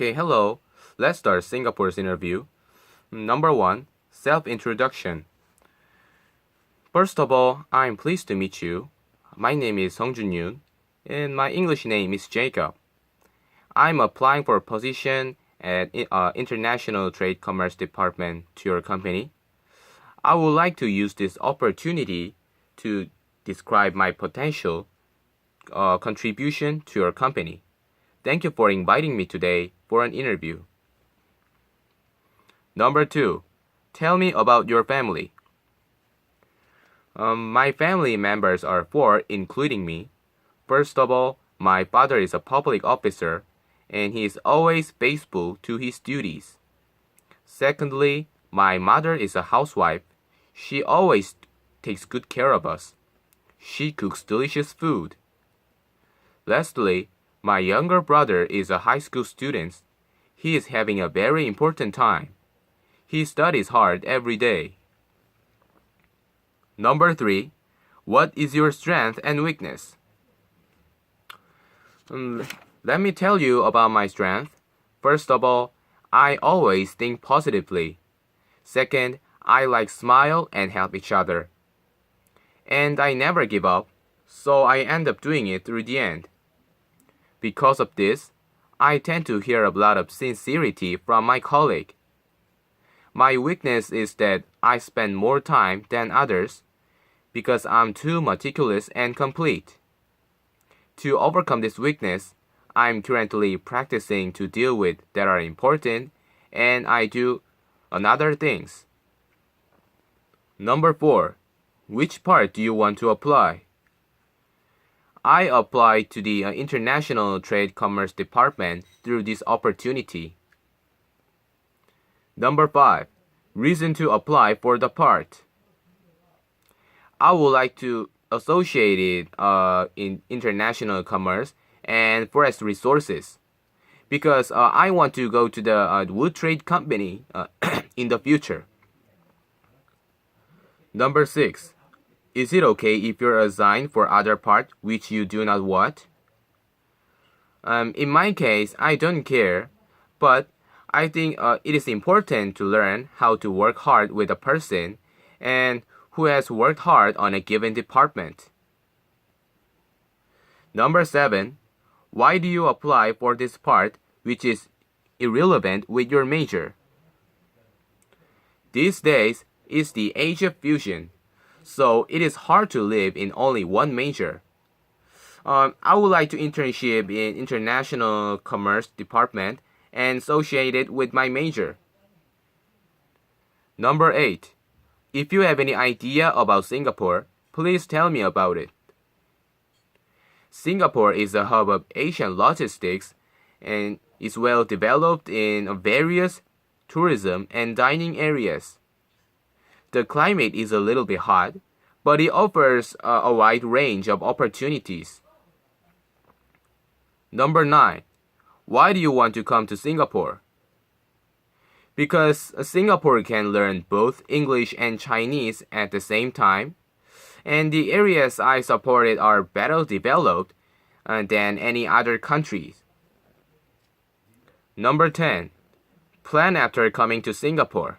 Okay, hello. Let's start Singapore's interview. Number 1, self-introduction. First of all, I'm pleased to meet you. My name is Song Jun-yoon, and my English name is Jacob. I'm applying for a position at International Trade Commerce Department to your company. I would like to use this opportunity to describe my potential contribution to your company. Thank you for inviting me today for an interview. Number 2, tell me about your family. My family members are 4, including me. First of all, my father is a public officer, and he is always faithful to his duties. Secondly, my mother is a housewife. She always takes good care of us. She cooks delicious food. Lastly, my younger brother is a high school student. He is having a very important time. He studies hard every day. Number 3, what is your strength and weakness? Let me tell you about my strength. First of all, I always think positively. Second, I like smile and help each other. And I never give up, so I end up doing it through the end. Because of this, I tend to hear a lot of sincerity from my colleague. My weakness is that I spend more time than others because I'm too meticulous and complete. To overcome this weakness, I'm currently practicing to deal with that are important, and I do another things. Number 4, which part do you want to apply? I applied to the International Trade Commerce Department through this opportunity. Number 5, reason to apply for the part. I would like to associate it in international commerce and forest resources because I want to go to the wood trade company in the future. Number 6, is it okay if you're assigned for other part which you do not want? In my case, I don't care, but I think it is important to learn how to work hard with a person and who has worked hard on a given department. Number 7, why do you apply for this part which is irrelevant with your major? These days is the age of fusion, so it is hard to live in only one major. I would like to internship in International Commerce Department and associate it with my major. Number 8, if you have any idea about Singapore, please tell me about it. Singapore is a hub of Asian logistics and is well developed in various tourism and dining areas. The climate is a little bit hot, but it offers a wide range of opportunities. Number 9, why do you want to come to Singapore? Because Singapore can learn both English and Chinese at the same time, and the areas I supported are better developed than any other countries. Number 10, plan after coming to Singapore.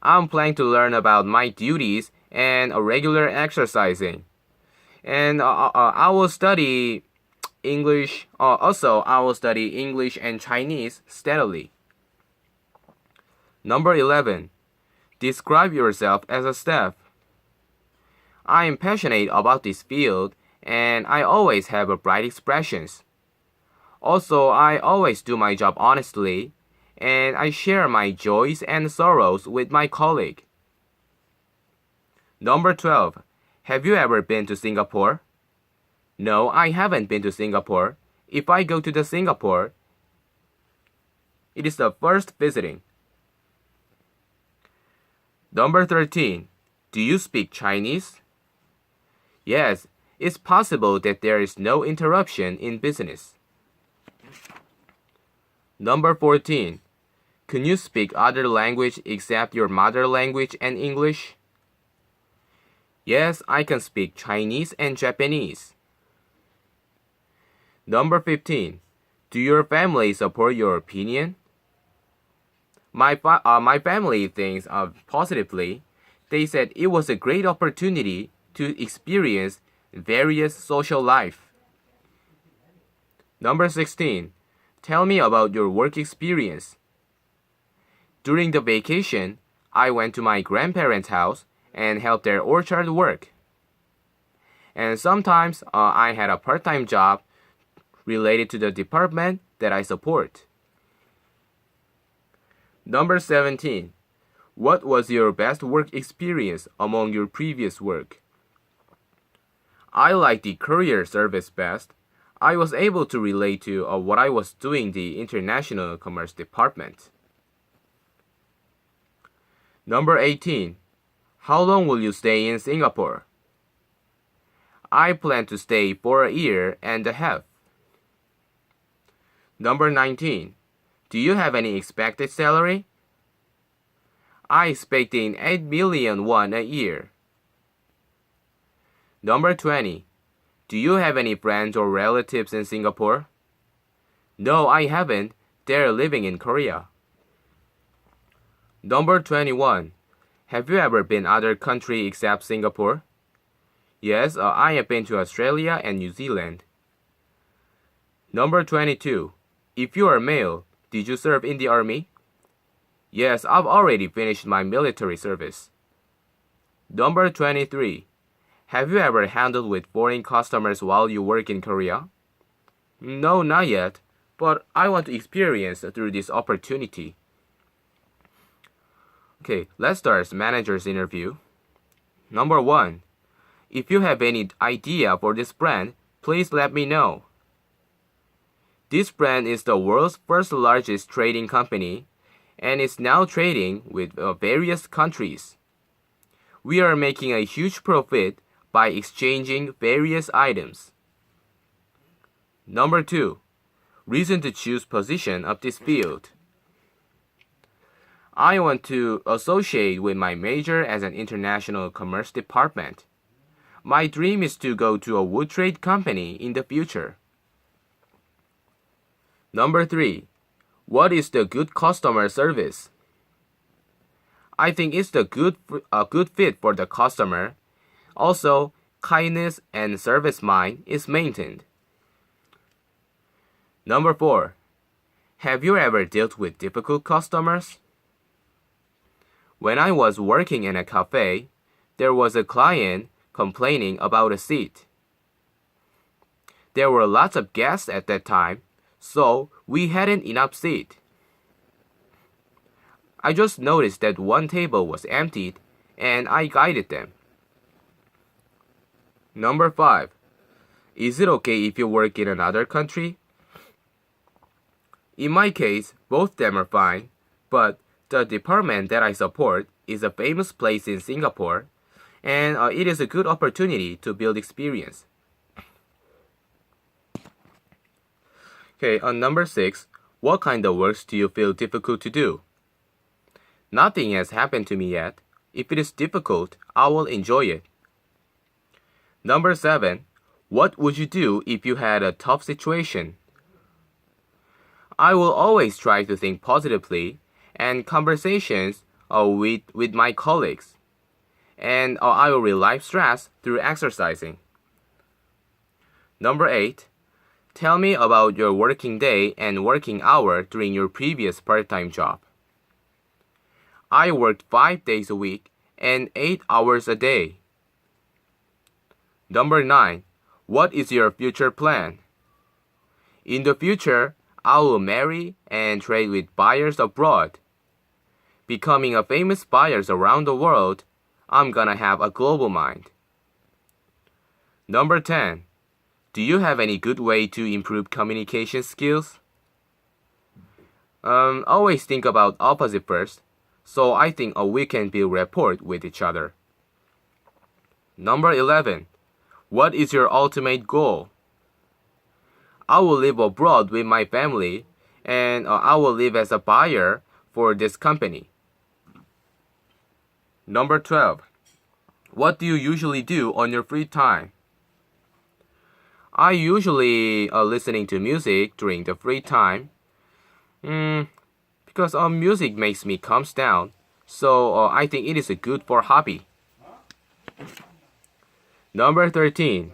I'm planning to learn about my duties and regular exercising. And I will study English. Also, I will study English and Chinese steadily. Number 11, describe yourself as a staff. I am passionate about this field, and I always have bright expressions. Also, I always do my job honestly, and I share my joys and sorrows with my colleague. Number 12, have you ever been to Singapore? No, I haven't been to Singapore. If I go to Singapore, it is the first visiting. Number 13, do you speak Chinese? Yes, it's possible that there is no interruption in business. Number 14, can you speak other language except your mother language and English? Yes, I can speak Chinese and Japanese. Number 15, Do your family support your opinion? My family thinks positively. They said it was a great opportunity to experience various social life. Number 16. Tell me about your work experience. During the vacation, I went to my grandparents' house and helped their orchard work. And sometimes I had a part-time job related to the department that I support. Number 17. What was your best work experience among your previous work? I like the courier service best. I was able to relate to what I was doing in the International Commerce Department. Number 18. How long will you stay in Singapore? I plan to stay for a year and a half. Number 19. Do you have any expected salary? I expecting 8 million won a year. Number 20. Do you have any friends or relatives in Singapore? No, I haven't. They're living in Korea. Number 21. Have you ever been other country except Singapore? Yes, I have been to Australia and New Zealand. Number 22. If you are male, did you serve in the army? Yes, I've already finished my military service. Number 23. Have you ever handled with foreign customers while you work in Korea? No, not yet, but I want to experience through this opportunity. Okay, let's start manager's interview. Number 1. If you have any idea for this brand, please let me know. This brand is the world's first largest trading company and is now trading with various countries. We are making a huge profit by exchanging various items. Number 2. Reason to choose position of this field. I want to associate with my major as an international commerce department. My dream is to go to a wood trade company in the future. Number 3. What is the good customer service? I think it's a good fit for the customer. Also, kindness and service mind is maintained. Number 4. Have you ever dealt with difficult customers? When I was working in a cafe, there was a client complaining about a seat. There were lots of guests at that time, so we hadn't enough seat. I just noticed that one table was emptied and I guided them. Number 5. Is it okay if you work in another country? In my case, both them are fine, but the department that I support is a famous place in Singapore, and it is a good opportunity to build experience. Okay, on number 6, what kind of works do you feel difficult to do? Nothing has happened to me yet. If it is difficult, I will enjoy it. Number 7, what would you do if you had a tough situation? I will always try to think positively and conversations with my colleagues. And I will relieve stress through exercising. Number 8, tell me about your working day and working hour during your previous part-time job. I worked 5 days a week and 8 hours a day. Number 9, what is your future plan? In the future, I will marry and trade with buyers abroad. Becoming a famous buyers around the world, I'm gonna have a global mind. Number 10, do you have any good way to improve communication skills? Always think about opposite first, so I think we can build rapport with each other. Number 11, what is your ultimate goal? I will live abroad with my family, and I will live as a buyer for this company. Number 12, what do you usually do on your free time? I usually listening to music during the free time. Because music makes me calms down. So I think it is a good for hobby. Number 13.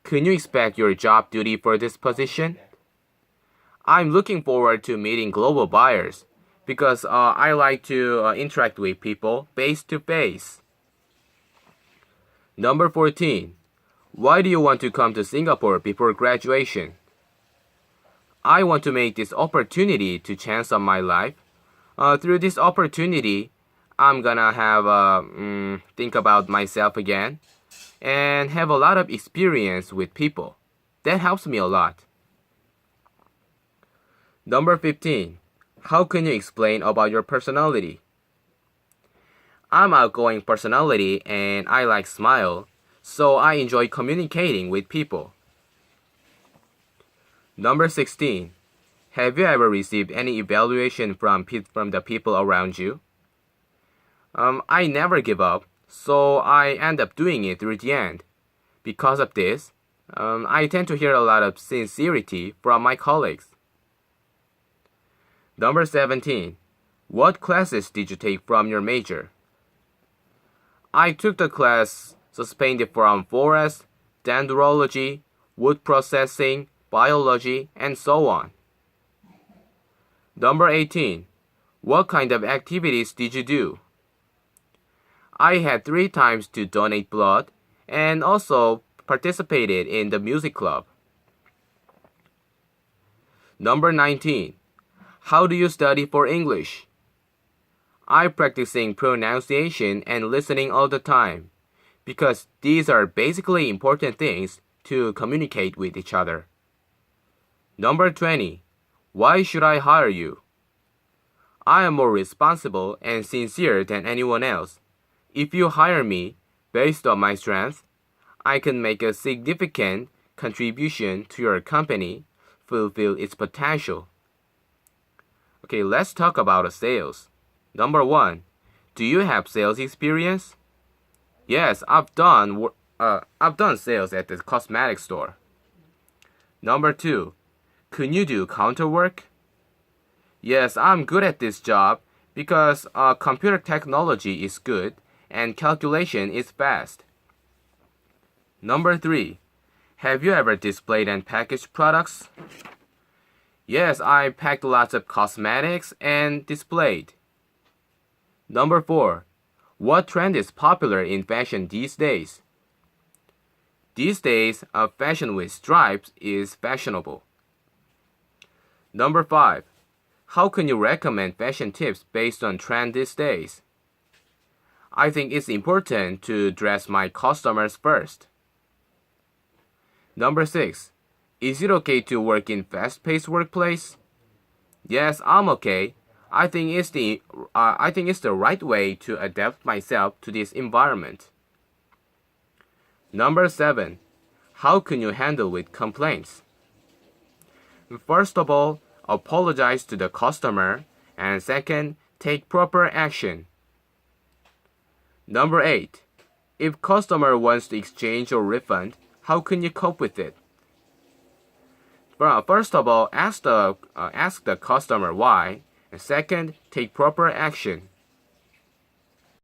Can you expect your job duty for this position? I'm looking forward to meeting global buyers because I like to interact with people face to face. Number 14. Why do you want to come to Singapore before graduation? I want to make this opportunity to chance on my life. Through this opportunity, I'm gonna have think about myself again and have a lot of experience with people. That helps me a lot. Number 15. How can you explain about your personality? I'm outgoing personality and I like smile, so I enjoy communicating with people. Number 16. Have you ever received any evaluation from the people around you? I never give up, so I end up doing it through the end. Because of this, I tend to hear a lot of sincerity from my colleagues. Number 17. What classes did you take from your major? I took the class suspended from forest, dendrology, wood processing, biology, and so on. Number 18. What kind of activities did you do? I had 3 times to donate blood and also participated in the music club. Number 19. How do you study for English? I'm practicing pronunciation and listening all the time because these are basically important things to communicate with each other. Number 20. Why should I hire you? I am more responsible and sincere than anyone else. If you hire me based on my strength, I can make a significant contribution to your company, fulfill its potential. Okay, let's talk about sales. Number 1. Do you have sales experience? Yes, I've done sales at the cosmetic store. Number 2. Can you do counter work? Yes, I'm good at this job because computer technology is good and calculation is fast. Number 3. Have you ever displayed and packaged products? Yes, I packed lots of cosmetics and displayed. Number 4. What trend is popular in fashion these days? These days, a fashion with stripes is fashionable. Number 5. How can you recommend fashion tips based on trend these days? I think it's important to dress my customers first. Number 6. Is it okay to work in fast-paced workplace? Yes, I'm okay. I think it's the right way to adapt myself to this environment. Number 7. How can you handle with complaints? First of all, apologize to the customer, and second, take proper action. Number 8. If customer wants to exchange or refund, how can you cope with it? First of all, ask the customer why, and second, take proper action.